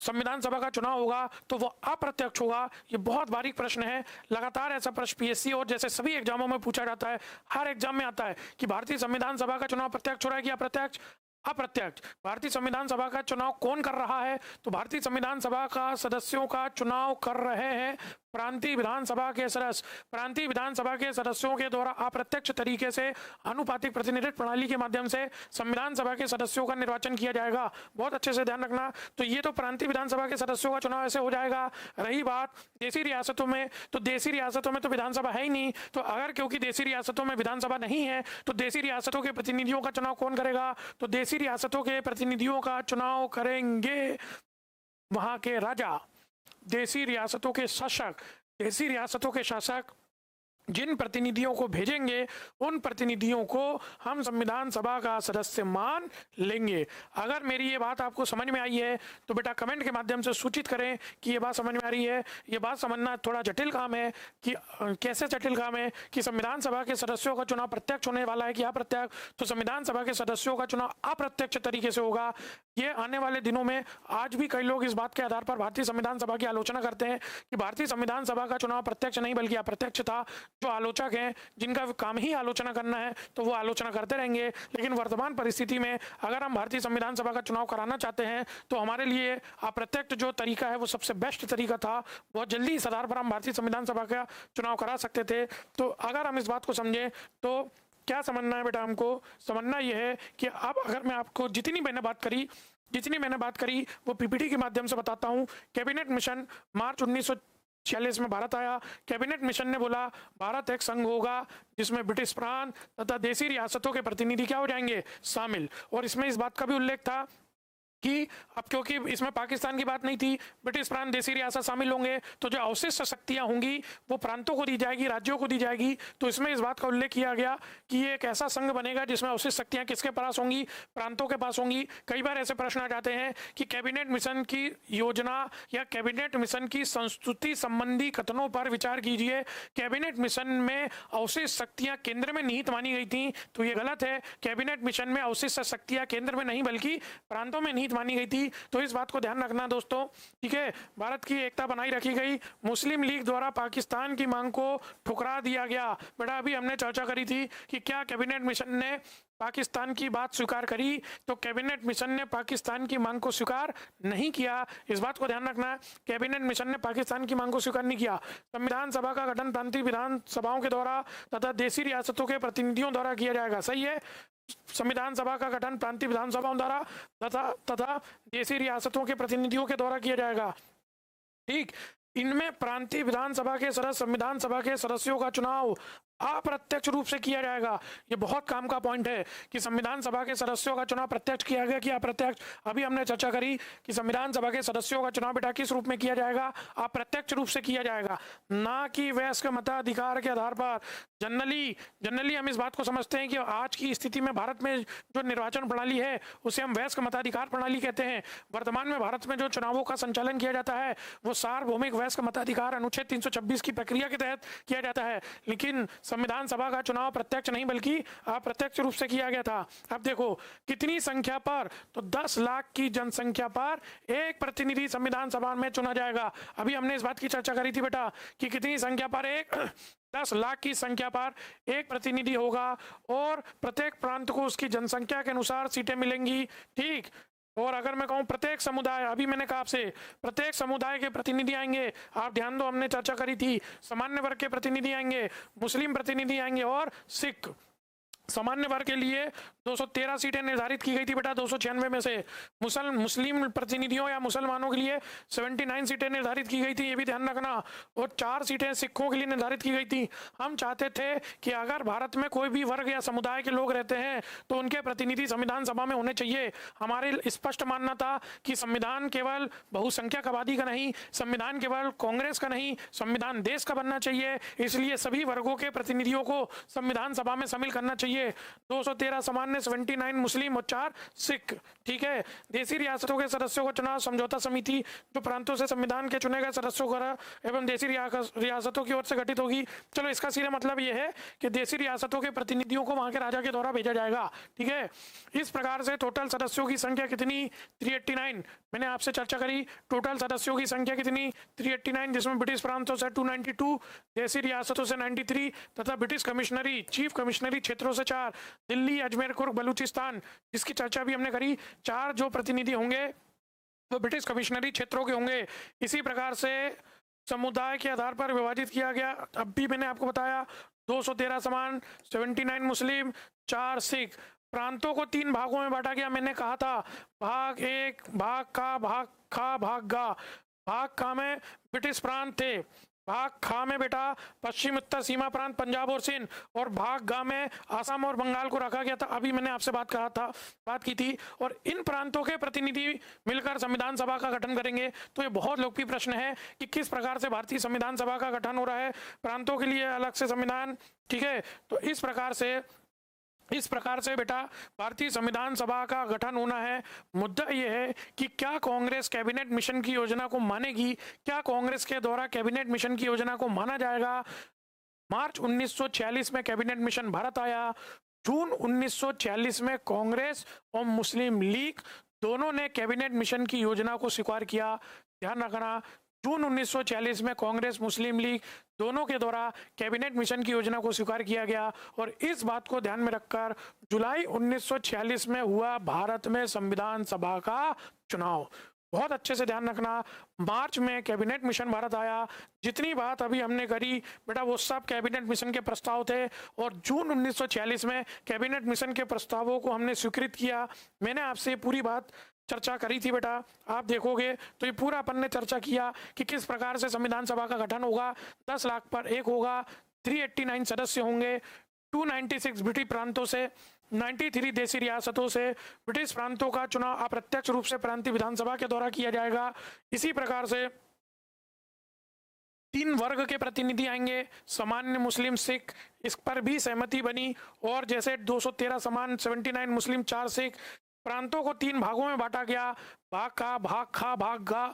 संविधान सभा का चुनाव होगा तो वो अप्रत्यक्ष होगा। ये बहुत बारीक प्रश्न है, लगातार ऐसा प्रश्न पीएससी और जैसे सभी एग्जामों में पूछा जाता है, हर एग्जाम में आता है कि भारतीय संविधान सभा का चुनाव प्रत्यक्ष हो रहा है कि अप्रत्यक्ष। अप्रत्यक्ष। भारतीय संविधान सभा का चुनाव कौन कर रहा है? तो भारतीय संविधान सभा का सदस्यों का चुनाव कर रहे हैं प्रांतीय विधानसभा के सदस्य। प्रांतीय विधानसभा के सदस्यों के द्वारा अप्रत्यक्ष तरीके से आनुपातिक प्रतिनिधित्व प्रणाली के माध्यम से संविधान सभा के सदस्यों का निर्वाचन किया जाएगा। बहुत अच्छे से ध्यान रखना। तो ये तो प्रांतीय विधानसभा के सदस्यों का चुनाव ऐसे हो जाएगा। रही बात देशी रियासतों में, तो देशी रियासतों में तो विधानसभा है ही नहीं। तो अगर क्योंकि देशी रियासतों में विधानसभा नहीं है तो देशी रियासतों के प्रतिनिधियों का चुनाव कौन करेगा? तो देशी रियासतों के प्रतिनिधियों का चुनाव करेंगे वहां के राजा, देशी रियासतों के शासक। देशी रियासतों के शासक जिन प्रतिनिधियों को भेजेंगे उन प्रतिनिधियों को हम संविधान सभा का सदस्य मान लेंगे। अगर मेरी ये बात आपको समझ में आई है तो बेटा कमेंट के माध्यम से सूचित करें कि ये बात समझ में आ रही है। ये बात समझना थोड़ा जटिल काम है कि कैसे जटिल काम है कि संविधान सभा के सदस्यों का चुनाव प्रत्यक्ष होने वाला है कि अप्रत्यक्ष। तो संविधान सभा के सदस्यों का चुनाव अप्रत्यक्ष तरीके से होगा। ये आने वाले दिनों में आज भी कई लोग इस बात के आधार पर भारतीय संविधान सभा की आलोचना करते हैं कि भारतीय संविधान सभा का चुनाव प्रत्यक्ष नहीं बल्कि अप्रत्यक्ष था। जो आलोचक हैं जिनका काम ही आलोचना करना है तो वो आलोचना करते रहेंगे। लेकिन वर्तमान परिस्थिति में अगर हम भारतीय संविधान सभा का चुनाव कराना चाहते हैं तो हमारे लिए अप्रत्यक्ष जो तरीका है वो सबसे बेस्ट तरीका था। बहुत जल्दी इस आधार पर हम भारतीय संविधान सभा का चुनाव करा सकते थे। तो अगर हम इस बात को समझें तो क्या समझना है बेटा? हमको समझना यह है कि अब अगर मैं आपको जितनी मैंने बात करी वो पीपीटी के माध्यम से बताता हूँ। कैबिनेट मिशन मार्च 1946 में भारत आया। कैबिनेट मिशन ने बोला भारत एक संघ होगा जिसमें ब्रिटिश प्रांत तथा देशी रियासतों के प्रतिनिधि क्या हो जाएंगे? शामिल। और इसमें इस बात का भी उल्लेख था कि अब क्योंकि इसमें पाकिस्तान की बात नहीं थी, ब्रिटिश प्रांत देशी रियासत शामिल होंगे तो जो अवशिष्ट शक्तियां होंगी वो प्रांतों को दी जाएगी, राज्यों को दी जाएगी। तो इसमें इस बात का उल्लेख किया गया कि ये एक ऐसा संघ बनेगा जिसमें अवशिष्ट शक्तियां किसके पास होंगी? प्रांतों के पास होंगी। कई बार ऐसे प्रश्न आ जाते हैं कि कैबिनेट मिशन की योजना या कैबिनेट मिशन की संस्तुति संबंधी कथनों पर विचार कीजिए। कैबिनेट मिशन में अवशिष्ट शक्तियां केंद्र में निहित मानी गई थी, तो ये गलत है। कैबिनेट मिशन में अवशिष्ट शक्तियां केंद्र में नहीं बल्कि प्रांतों में निहित मानी गई थी। तो इस बात को ध्यान रखना दोस्तों, ठीक है। भारत की एकता बनाई रखी गई। मुस्लिम लीग द्वारा पाकिस्तान की मांग को ठुकरा दिया गया। बेटा अभी हमने चर्चा करी थी कि क्या कैबिनेट मिशन ने पाकिस्तान की बात स्वीकार करी? तो कैबिनेट मिशन ने पाकिस्तान की मांग को स्वीकार नहीं किया। इस बात को ध्यान रखना है, कैबिनेट मिशन ने पाकिस्तान की मांग को स्वीकार नहीं किया। संविधान सभा का गठन प्रांतीय विधानसभाओं के द्वारा तथा देशी रियासतों के प्रतिनिधियों द्वारा किया जाएगा। सही है। संविधान सभा का गठन प्रांतीय विधानसभाओं द्वारा तथा देशी रियासतों के प्रतिनिधियों के द्वारा किया जाएगा। ठीक। इनमें प्रांतीय विधानसभा के सदस्य संविधान सभा के सदस्यों का चुनाव अप्रत्यक्ष रूप से किया जाएगा। ये बहुत काम का पॉइंट है कि संविधान सभा के सदस्यों का चुनाव प्रत्यक्ष किया गया कि अप्रत्यक्ष। अभी हमने चर्चा करी कि संविधान सभा के सदस्यों का चुनाव बेटा किस रूप में किया जाएगा? अप्रत्यक्ष रूप से किया जाएगा, ना कि वयस्क मताधिकार के आधार पर। जनरली हम इस बात को समझते हैं कि आज की स्थिति में भारत में जो निर्वाचन प्रणाली है उसे हम वयस्क मताधिकार प्रणाली कहते हैं। वर्तमान में भारत में जो चुनावों का संचालन किया जाता है वो सार्वभौमिक वयस्क मताधिकार अनुच्छेद 326 की प्रक्रिया के तहत किया जाता है। लेकिन संविधान सभा का चुनाव प्रत्यक्ष नहीं बल्कि अप्रत्यक्ष रूप से किया गया था। अब देखो कितनी संख्या पर, तो 10 लाख की जनसंख्या पर एक प्रतिनिधि संविधान सभा में चुना जाएगा। अभी हमने इस बात की चर्चा करी थी बेटा कि कितनी संख्या पर, एक 10 लाख की संख्या पर एक प्रतिनिधि होगा और प्रत्येक प्रांत को उसकी जनसंख्या के अनुसार सीटें मिलेंगी। ठीक, और अगर मैं कहूँ प्रत्येक समुदाय, अभी मैंने कहा आपसे प्रत्येक समुदाय के प्रतिनिधि आएंगे। आप ध्यान दो, हमने चर्चा करी थी सामान्य वर्ग के प्रतिनिधि आएंगे, मुस्लिम प्रतिनिधि आएंगे और सिख। सामान्य वर्ग के लिए 213 सीटें निर्धारित की गई थी बेटा 296 में से। मुस्लिम प्रतिनिधियों या मुसलमानों के लिए 79 सीटें निर्धारित की गई थी, ये भी ध्यान रखना। और 4 सीटें सिखों के लिए निर्धारित की गई थी। हम चाहते थे कि अगर भारत में कोई भी वर्ग या समुदाय के लोग रहते हैं तो उनके प्रतिनिधि संविधान सभा में होने चाहिए। हमारे स्पष्ट मानना था कि संविधान केवल बहुसंख्यक आबादी का नहीं, संविधान केवल कांग्रेस का नहीं, संविधान देश का बनना चाहिए। इसलिए सभी वर्गों के प्रतिनिधियों को संविधान सभा में शामिल करना चाहिए। 213 सामान्य, 79 मुस्लिम और 4 सिख। ठीक है, देशी रियासतों के सदस्यों को चुनाव समझौता समिति जो प्रांतों से संविधान के चुने गए सदस्यों का एवं देशी रियासतों की ओर से गठित होगी। चलो, इसका सीधा मतलब यह है कि देशी रियासतों के प्रतिनिधियों को वहां के राजा के द्वारा भेजा जाएगा। ठीक है, इस प्रकार से टोटल सदस्यों की संख्या कितनी, 389। मैंने आपसे चर्चा करी टोटल सदस्यों की संख्या कितनी, 389, जिसमें ब्रिटिश प्रांतों से 292, देशी रियासतों से 93 तथा ब्रिटिश कमिश्नरी चीफ कमिश्नरी क्षेत्रों से 4, दिल्ली, अजमेर, कुर्ग, बलूचिस्तान, जिसकी चर्चा भी हमने करी, 4 जो प्रतिनिधि होंगे वो ब्रिटिश कमिश्नरी क्षेत्रों के होंगे। इसी प्रकार से समुदाय के आधार पर विभाजित किया गया। अब भी मैंने आपको बताया 213 समान, 79 मुस्लिम, 4 सिख। प्रांतों को 3 भागों में बांटा गया। मैंने कहा था भाग 1, भाग का, भाग खा, भाग गा। भाग का में ब्रिटिश प्रांत थे, भाग खा में बेटा पश्चिम उत्तर सीमा प्रांत पंजाब और सिंध, और भाग गा में आसाम और बंगाल को रखा गया था। अभी मैंने आपसे बात की थी। और इन प्रांतों के प्रतिनिधि मिलकर संविधान सभा का गठन करेंगे। तो ये बहुत लोकप्रिय प्रश्न है कि किस प्रकार से भारतीय संविधान सभा का गठन हो रहा है, प्रांतों के लिए अलग से संविधान। ठीक है, तो इस प्रकार से बेटा भारतीय संविधान सभा का गठन होना है। मुद्दा यह है कि क्या कांग्रेस कैबिनेट मिशन की योजना को मानेगी, क्या कांग्रेस के द्वारा कैबिनेट मिशन की योजना को माना जाएगा। मार्च 1946 में कैबिनेट मिशन भारत आया। जून 1946 में कांग्रेस और मुस्लिम लीग दोनों ने कैबिनेट मिशन की योजना को स्वीकार किया। ध्यान रखना, जून 1946 में कांग्रेस मुस्लिम लीग दोनों के द्वारा कैबिनेट मिशन की योजना को स्वीकार किया गया। और इस बात को ध्यान में रखकर जुलाई 1946 में हुआ भारत में संविधान सभा का चुनाव। बहुत अच्छे से ध्यान रखना, मार्च में कैबिनेट मिशन भारत आया। जितनी बात अभी हमने करी बेटा वो सब कैबिनेट मिशन के प्रस्ताव थे। और जून 1946 में कैबिनेट मिशन के प्रस्तावों को हमने स्वीकृत किया। मैंने आपसे पूरी बात चर्चा करी थी बेटा, आप देखोगे तो ये पूरा अपन ने चर्चा किया कि किस प्रकार से संविधान सभा का गठन होगा। 10 लाख पर एक होगा, 389 सदस्य होंगे, 296 ब्रिटिश प्रांतों से, 93 देशी रियासतों से। ब्रिटिश प्रांतों का चुनाव अप्रत्यक्ष रूप से प्रांतीय विधानसभा के द्वारा किया जाएगा। इसी प्रकार से 3 वर्ग के प्रतिनिधि आएंगे, सामान्य, मुस्लिम, सिख। इस पर भी सहमति बनी। और जैसे 213 समान, 79 मुस्लिम, 4 सिख। प्रांतों को 3 भागों में बांटा गया, भाग का, भाग खा, भाग गा।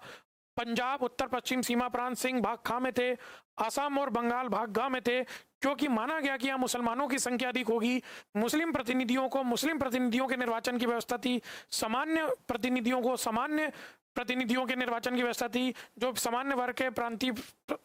पंजाब उत्तर पश्चिम सीमा प्रांत सिंह भाग खा में थे, आसाम और बंगाल भाग गा में थे। क्योंकि माना गया कि यहाँ मुसलमानों की संख्या अधिक होगी, मुस्लिम प्रतिनिधियों के निर्वाचन की व्यवस्था थी, सामान्य प्रतिनिधियों के निर्वाचन की व्यवस्था थी। जो सामान्य वर्ग के प्रांतीय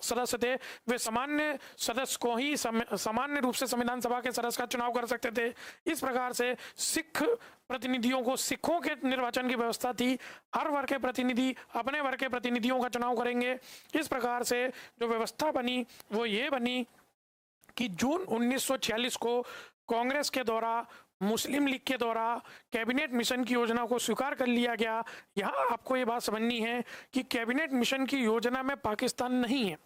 सदस्य थे वे सामान्य सदस्य को ही सामान्य रूप से संविधान सभा के सदस्य का चुनाव कर सकते थे। इस प्रकार से सिख प्रतिनिधियों को सिखों के निर्वाचन की व्यवस्था थी। हर वर्ग के प्रतिनिधि अपने वर्ग के प्रतिनिधियों का चुनाव करेंगे। इस प्रकार से जो व्यवस्था बनी वो ये बनी कि जून 1946 को कांग्रेस के द्वारा, मुस्लिम लीग के द्वारा कैबिनेट मिशन की योजना को स्वीकार कर लिया गया। यहाँ आपको ये बात समझनी है कि कैबिनेट मिशन की योजना में पाकिस्तान नहीं है,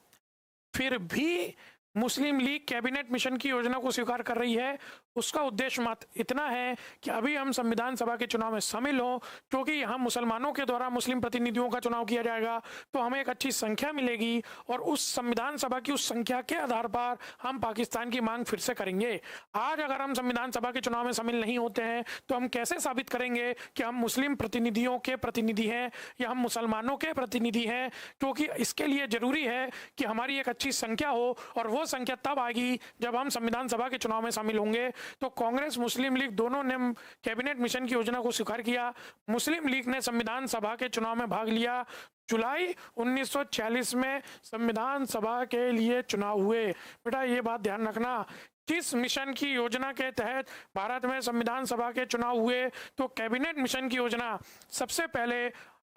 फिर भी मुस्लिम लीग कैबिनेट मिशन की योजना को स्वीकार कर रही है। उसका उद्देश्य मात्र इतना है कि अभी हम संविधान सभा के चुनाव में शामिल हों, क्योंकि यहाँ मुसलमानों के द्वारा मुस्लिम प्रतिनिधियों का चुनाव किया जाएगा तो हमें एक अच्छी संख्या मिलेगी और उस संविधान सभा की उस संख्या के आधार पर हम पाकिस्तान की मांग फिर से करेंगे। आज अगर हम संविधान सभा के चुनाव में शामिल नहीं होते हैं तो हम कैसे साबित करेंगे कि हम मुस्लिम प्रतिनिधियों के प्रतिनिधि हैं या हम मुसलमानों के प्रतिनिधि हैं? क्योंकि इसके लिए जरूरी है कि हमारी एक अच्छी संख्या हो और वो वो संख्या तब आएगी जब हम संविधान सभा के चुनाव में शामिल होंगे। तो कांग्रेस मुस्लिम लीग दोनों ने कैबिनेट मिशन की योजना को स्वीकार किया। मुस्लिम लीग ने संविधान सभा के चुनाव में भाग लिया। जुलाई 1946 में संविधान सभा के लिए चुनाव हुए। बेटा ये बात ध्यान रखना, किस मिशन की योजना के तहत भारत में संविधान सभा के चुनाव हुए? तो कैबिनेट मिशन की योजना। सबसे पहले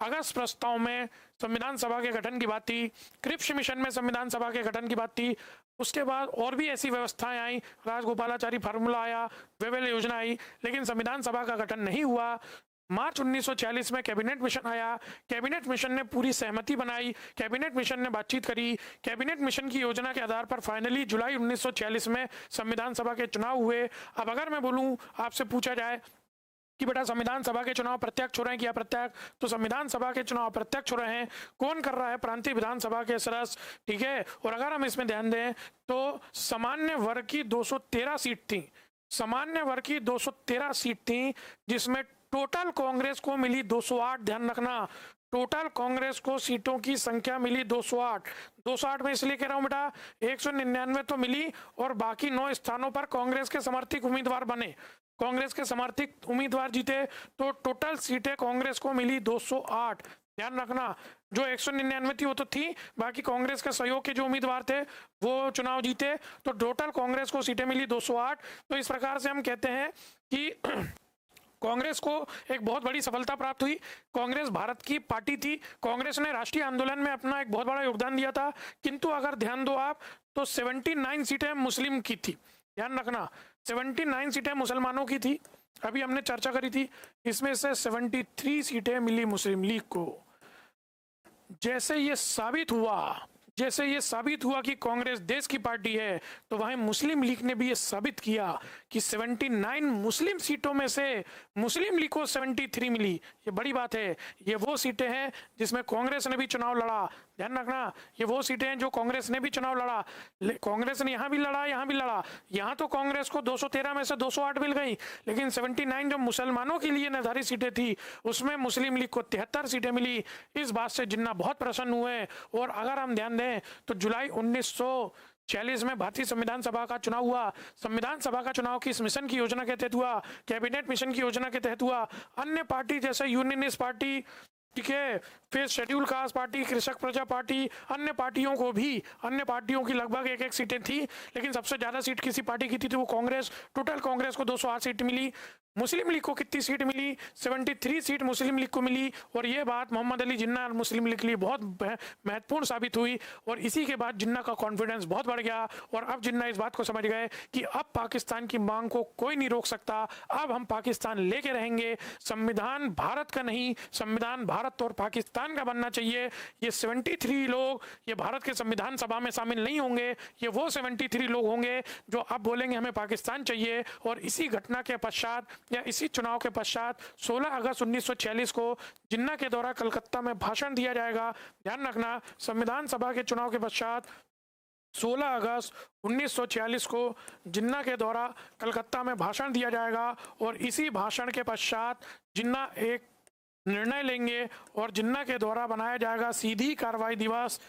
अगस्त प्रस्ताव में संविधान सभा के गठन की बात थी, क्रिप्स मिशन में संविधान सभा के गठन की बात थी। उसके बाद और भी ऐसी व्यवस्थाएं आई, राजगोपालाचारी फार्मूला आया, वेवेल योजना आई, लेकिन संविधान सभा का गठन नहीं हुआ। मार्च 1946 में कैबिनेट मिशन आया। कैबिनेट मिशन ने पूरी सहमति बनाई, कैबिनेट मिशन ने बातचीत करी। कैबिनेट मिशन की योजना के आधार पर फाइनली जुलाई 1946 में संविधान सभा के चुनाव हुए। अब अगर मैं बोलूं, आपसे पूछा जाए कि बेटा संविधान सभा के चुनाव प्रत्यक्ष हो रहे हैं कि अप्रत्यक्ष, तो संविधान सभा के चुनाव प्रत्यक्ष हो रहे हैं। कौन कर रहा है? प्रांतीय विधानसभा के सदस्य, ठीक है। और अगर हम इसमें ध्यान दें तो सामान्य वर्ग की 213 सीट थी, सामान्य वर्ग की 213 सीट थी, जिसमें टोटल कांग्रेस को मिली 208। ध्यान रखना, टोटल कांग्रेस को सीटों की संख्या मिली 208। 208 में इसलिए कह रहा हूं बेटा, 199 तो मिली और बाकी 9 स्थानों पर कांग्रेस के समर्थित उम्मीदवार बने, कांग्रेस के समर्थित उम्मीदवार जीते। तो टोटल सीटें कांग्रेस को मिली 208। ध्यान रखना, जो 199 थी वो तो थी, बाकी कांग्रेस के सहयोग के जो उम्मीदवार थे वो चुनाव जीते। तो टोटल कांग्रेस को सीटें मिली 208। तो इस प्रकार से हम कहते हैं कि कांग्रेस को एक बहुत बड़ी सफलता प्राप्त हुई। कांग्रेस भारत की पार्टी थी, कांग्रेस ने राष्ट्रीय आंदोलन में अपना एक बहुत बड़ा योगदान दिया था। किंतु अगर ध्यान दो आप, तो 79 सीटें मुस्लिम की थी। ध्यान रखना, 79 सीटें मुसलमानों की थी, अभी हमने चर्चा करी थी। इसमें से 73 सीटें मिली मुस्लिम लीग को। जैसे ये साबित हुआ कि कांग्रेस देश की पार्टी है, तो वहीं मुस्लिम लीग ने भी ये साबित किया कि 79 मुस्लिम सीटों में से मुस्लिम लीग को 73 मिली। ये बड़ी बात है। ये वो सीटें हैं जिसमें कांग्रेस ने भी चुनाव लड़ा। ध्यान रखना, ये वो सीटें हैं जो कांग्रेस ने भी चुनाव लड़ा। कांग्रेस ने यहाँ भी लड़ा, यहाँ भी लड़ा। यहाँ तो कांग्रेस को 213 में से 208 मिल गई, लेकिन 79 जो मुसलमानों के लिए निर्धारित सीटें थी, उसमें मुस्लिम लीग को 73 सीटें मिली। इस बात से जिन्ना बहुत प्रसन्न हुए। और अगर हम ध्यान दें तो जुलाई 1946 में भारतीय संविधान सभा का चुनाव हुआ। संविधान सभा का चुनाव किस मिशन की योजना के तहत हुआ? कैबिनेट मिशन की योजना के तहत हुआ। अन्य पार्टी जैसे यूनियनिस्ट पार्टी, ठीक है, फिर शेड्यूल कास्ट पार्टी, कृषक प्रजा पार्टी, अन्य पार्टियों की लगभग एक सीटें थी, लेकिन सबसे ज्यादा सीट किसी पार्टी की थी वो कांग्रेस। टोटल कांग्रेस को 208 सीट मिली। मुस्लिम लीग को कितनी सीट मिली? 73 सीट मुस्लिम लीग को मिली। और ये बात मोहम्मद अली जिन्ना और मुस्लिम लीग के लिए बहुत महत्वपूर्ण साबित हुई। और इसी के बाद जिन्ना का कॉन्फिडेंस बहुत बढ़ गया। और अब जिन्ना इस बात को समझ गए कि अब पाकिस्तान की मांग को कोई नहीं रोक सकता, अब हम पाकिस्तान लेके रहेंगे। संविधान भारत का नहीं, संविधान भारत और पाकिस्तान का बनना चाहिए। ये 73 लोग ये भारत के संविधान सभा में शामिल नहीं होंगे, ये वो 73 लोग होंगे जो अब बोलेंगे हमें पाकिस्तान चाहिए। और इसी घटना के पश्चात या इसी चुनाव के पश्चात 16 अगस्त 1946 को जिन्ना के द्वारा कलकत्ता में भाषण दिया जाएगा। ध्यान रखना, संविधान सभा के चुनाव के पश्चात 16 अगस्त 1946 को जिन्ना के द्वारा कलकत्ता में भाषण दिया जाएगा। और इसी भाषण के पश्चात जिन्ना एक निर्णय लेंगे और जिन्ना के द्वारा बनाया जाएगा सीधी कार्रवाई दिवस।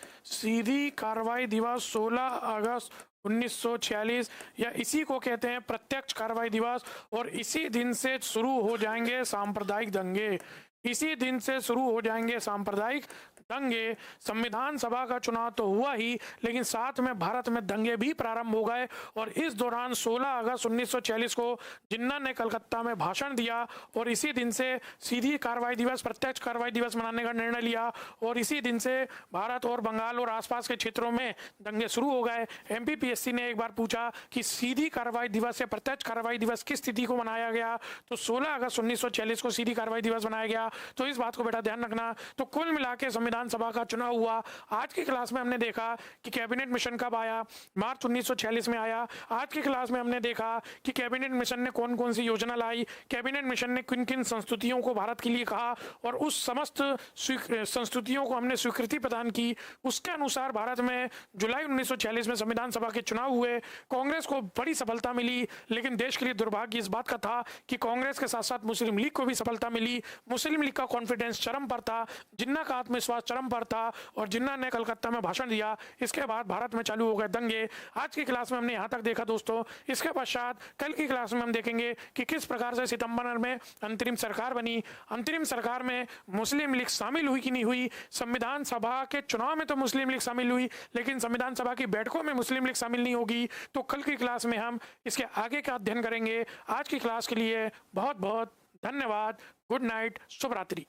16 अगस्त 1946 या इसी को कहते हैं प्रत्यक्ष कार्रवाई दिवस। और इसी दिन से शुरू हो जाएंगे सांप्रदायिक दंगे, इसी दिन से शुरू हो जाएंगे सांप्रदायिक दंगे। संविधान सभा का चुनाव तो हुआ ही, लेकिन साथ में भारत में दंगे भी प्रारंभ हो गए। और इस दौरान 16 अगस्त 1946 को जिन्ना ने कलकत्ता में भाषण दिया और इसी दिन से सीधी कार्रवाई दिवस, प्रत्यक्ष कार्रवाई दिवस मनाने का निर्णय लिया। और इसी दिन से भारत और बंगाल और आसपास के क्षेत्रों में दंगे शुरू हो गए। MPPSC ने एक बार पूछा कि सीधी कार्रवाई दिवस या प्रत्यक्ष कार्रवाई दिवस किस तिथि को मनाया गया, तो 16 अगस्त 1946 को सीधी कार्रवाई दिवस बनाया गया। तो इस बात को बेटा ध्यान रखना। तो कुल मिला के संविधान सभा का चुनाव हुआ। आज की क्लास में हमने देखा कि कैबिनेट मिशन कब आया, मार्च 1946 में आया। आज की क्लास में हमने देखा कि कैबिनेट मिशन ने कौन कौन सी योजना लाई, कैबिनेट मिशन ने किन किन संस्तुतियों को भारत के लिए कहा और उस समस्त संस्तुतियों को हमने स्वीकृति प्रदान की। उसके अनुसार भारत में जुलाई 1946 में संविधान सभा के चुनाव हुए। कांग्रेस को बड़ी सफलता मिली, लेकिन देश के लिए दुर्भाग्य इस बात का था कि कांग्रेस के साथ साथ मुस्लिम लीग को भी सफलता मिली। मुस्लिम लीग का कॉन्फिडेंस चरम पर था, जिन्ना का आत्मविश्वास चरम पर था और जिन्ना ने कलकत्ता में भाषण दिया, इसके बाद भारत में चालू हो गए दंगे। आज की क्लास में हमने यहाँ तक देखा दोस्तों। इसके पश्चात कल की क्लास में हम देखेंगे कि किस प्रकार से सितंबर में अंतरिम सरकार बनी, अंतरिम सरकार में मुस्लिम लीग शामिल हुई कि नहीं हुई, संविधान सभा के चुनाव में तो मुस्लिम लीग शामिल हुई लेकिन संविधान सभा की बैठकों में मुस्लिम लीग शामिल नहीं होगी। तो कल की क्लास में हम इसके आगे का अध्ययन करेंगे। आज की क्लास के लिए बहुत बहुत धन्यवाद। गुड नाइट, शुभ रात्रि।